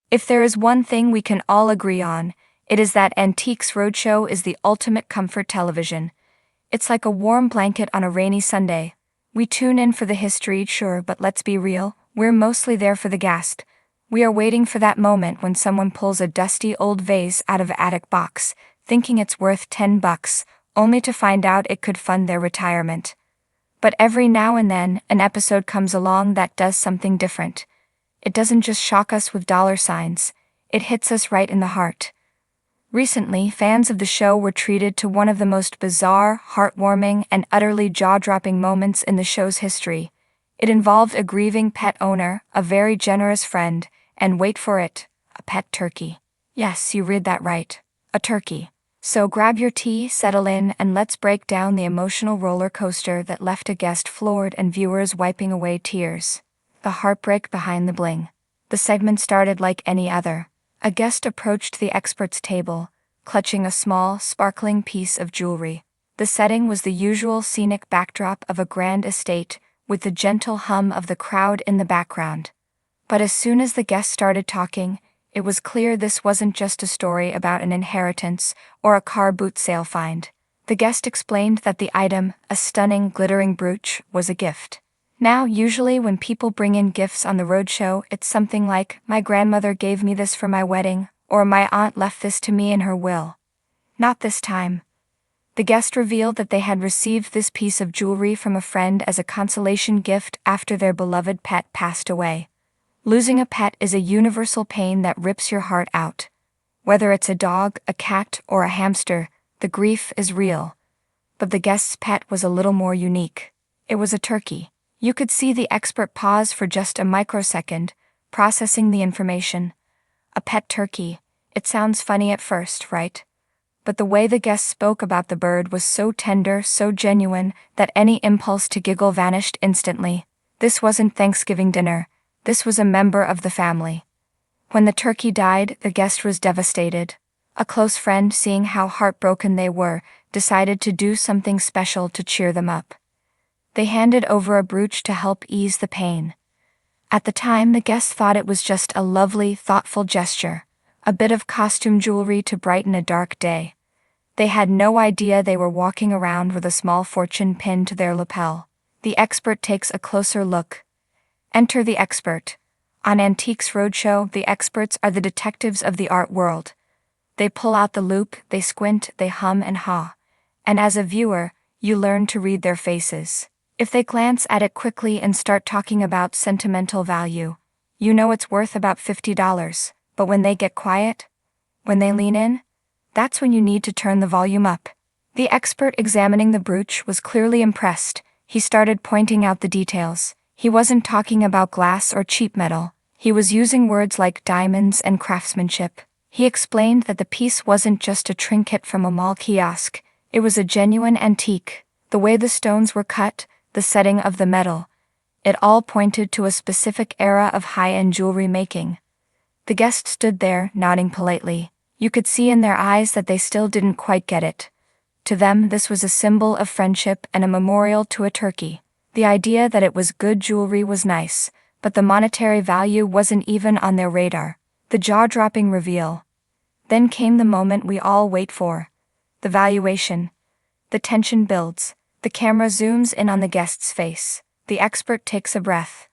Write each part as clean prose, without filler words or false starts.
If there is one thing we can all agree on, it is that Antiques Roadshow is the ultimate comfort television. It's like a warm blanket on a rainy Sunday. We tune in for the history, sure, but let's be real, we're mostly there for the guest. We are waiting for that moment when someone pulls a dusty old vase out of an attic box, thinking it's worth $10, only to find out it could fund their retirement. But every now and then, an episode comes along that does something different. It doesn't just shock us with dollar signs, it hits us right in the heart. Recently, fans of the show were treated to one of the most bizarre, heartwarming, and utterly jaw-dropping moments in the show's history. It involved a grieving pet owner, a very generous friend, and wait for it, a pet turkey. Yes, you read that right, a turkey. So grab your tea, settle in, and let's break down the emotional roller coaster that left a guest floored and viewers wiping away tears. The heartbreak behind the bling. The segment started like any other. A guest approached the expert's table, clutching a small, sparkling piece of jewelry. The setting was the usual scenic backdrop of a grand estate, with the gentle hum of the crowd in the background. But as soon as the guest started talking, it was clear this wasn't just a story about an inheritance or a car boot sale find. The guest explained that the item, a stunning, glittering brooch, was a gift. Now, usually when people bring in gifts on the roadshow, it's something like, "My grandmother gave me this for my wedding," or "My aunt left this to me in her will." Not this time. The guest revealed that they had received this piece of jewelry from a friend as a consolation gift after their beloved pet passed away. Losing a pet is a universal pain that rips your heart out. Whether it's a dog, a cat, or a hamster, the grief is real. But the guest's pet was a little more unique. It was a turkey. You could see the expert pause for just a microsecond, processing the information. A pet turkey. It sounds funny at first, right? But the way the guest spoke about the bird was so tender, so genuine, that any impulse to giggle vanished instantly. This wasn't Thanksgiving dinner. This was a member of the family. When the turkey died, the guest was devastated. A close friend, seeing how heartbroken they were, decided to do something special to cheer them up. They handed over a brooch to help ease the pain. At the time, the guest thought it was just a lovely, thoughtful gesture, a bit of costume jewelry to brighten a dark day. They had no idea they were walking around with a small fortune pinned to their lapel. The expert takes a closer look. Enter the expert. On Antiques Roadshow, the experts are the detectives of the art world. They pull out the loupe, they squint, they hum and haw. And as a viewer, you learn to read their faces. If they glance at it quickly and start talking about sentimental value, you know it's worth about $50. But when they get quiet, when they lean in, that's when you need to turn the volume up. The expert examining the brooch was clearly impressed. He started pointing out the details. He wasn't talking about glass or cheap metal. He was using words like diamonds and craftsmanship. He explained that the piece wasn't just a trinket from a mall kiosk. It was a genuine antique. The way the stones were cut, the setting of the metal. It all pointed to a specific era of high-end jewelry making. The guest stood there, nodding politely. You could see in their eyes that they still didn't quite get it. To them, this was a symbol of friendship and a memorial to a turkey. The idea that it was good jewelry was nice, but the monetary value wasn't even on their radar. The jaw-dropping reveal. Then came the moment we all wait for. The valuation. The tension builds. The camera zooms in on the guest's face. The expert takes a breath.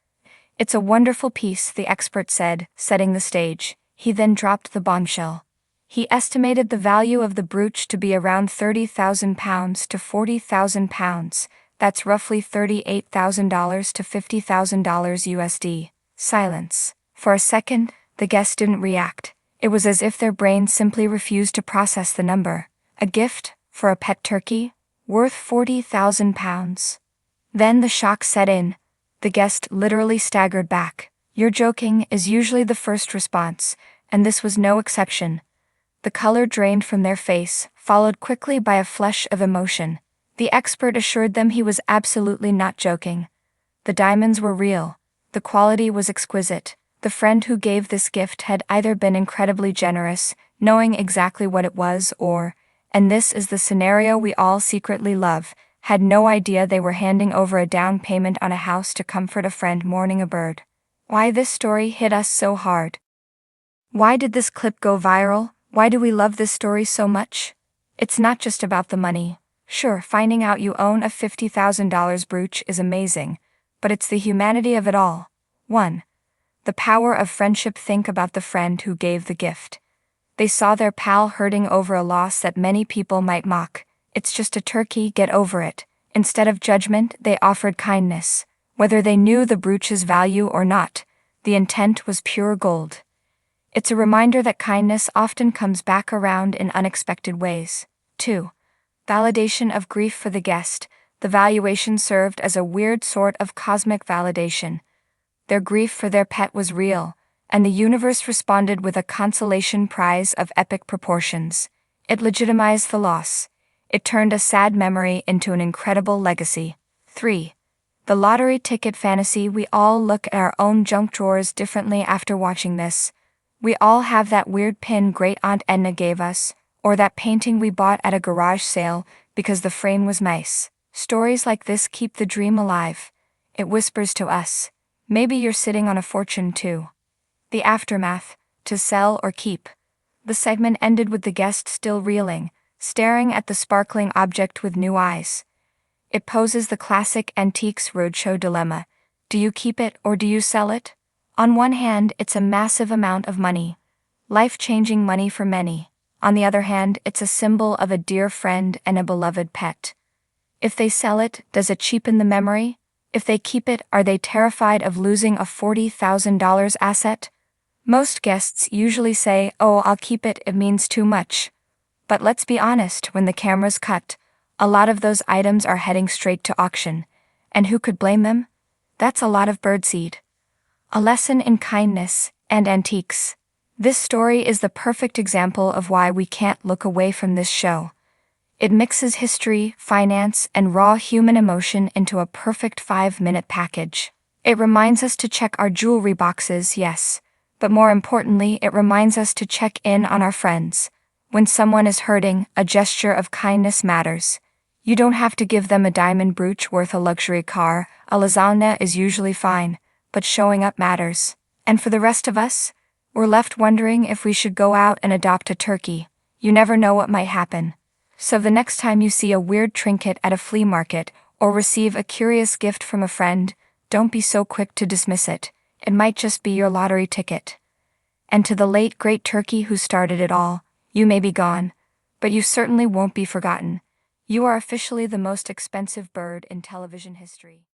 "It's a wonderful piece," the expert said, setting the stage. He then dropped the bombshell. He estimated the value of the brooch to be around £30,000 to £40,000. That's roughly $38,000 to $50,000 USD. Silence. For a second, the guest didn't react. It was as if their brain simply refused to process the number. A gift, for a pet turkey? Worth £40,000. Then the shock set in. The guest literally staggered back. "You're joking," is usually the first response, and this was no exception. The color drained from their face, followed quickly by a flush of emotion. The expert assured them he was absolutely not joking. The diamonds were real. The quality was exquisite. The friend who gave this gift had either been incredibly generous, knowing exactly what it was, or, and this is the scenario we all secretly love, had no idea they were handing over a down payment on a house to comfort a friend mourning a bird. Why this story hit us so hard? Why did this clip go viral? Why do we love this story so much? It's not just about the money. Sure, finding out you own a $50,000 brooch is amazing, but it's the humanity of it all. 1. The power of friendship. Think about the friend who gave the gift. They saw their pal hurting over a loss that many people might mock. It's just a turkey, get over it. Instead of judgment, they offered kindness. Whether they knew the brooch's value or not, the intent was pure gold. It's a reminder that kindness often comes back around in unexpected ways. 2. Validation of grief for the guest. The valuation served as a weird sort of cosmic validation. Their grief for their pet was real, and the universe responded with a consolation prize of epic proportions. It legitimized the loss. It turned a sad memory into an incredible legacy. 3. The lottery ticket fantasy. We all look at our own junk drawers differently after watching this. We all have that weird pin Great Aunt Edna gave us, or that painting we bought at a garage sale because the frame was nice. Stories like this keep the dream alive. It whispers to us, maybe you're sitting on a fortune too. The aftermath, to sell or keep. The segment ended with the guest still reeling, staring at the sparkling object with new eyes. It poses the classic Antiques Roadshow dilemma. Do you keep it or do you sell it? On one hand, it's a massive amount of money. Life-changing money for many. On the other hand, it's a symbol of a dear friend and a beloved pet. If they sell it, does it cheapen the memory? If they keep it, are they terrified of losing a $40,000 asset? Most guests usually say, oh, I'll keep it, it means too much. But let's be honest, when the camera's cut, a lot of those items are heading straight to auction. And who could blame them? That's a lot of birdseed. A lesson in kindness and antiques. This story is the perfect example of why we can't look away from this show. It mixes history, finance, and raw human emotion into a perfect 5-minute package. It reminds us to check our jewelry boxes, yes, but more importantly, it reminds us to check in on our friends. When someone is hurting, a gesture of kindness matters. You don't have to give them a diamond brooch worth a luxury car. A lasagna is usually fine, but showing up matters. And for the rest of us, we're left wondering if we should go out and adopt a turkey. You never know what might happen. So the next time you see a weird trinket at a flea market or receive a curious gift from a friend, don't be so quick to dismiss it. It might just be your lottery ticket. And to the late great turkey who started it all, you may be gone, but you certainly won't be forgotten. You are officially the most expensive bird in television history.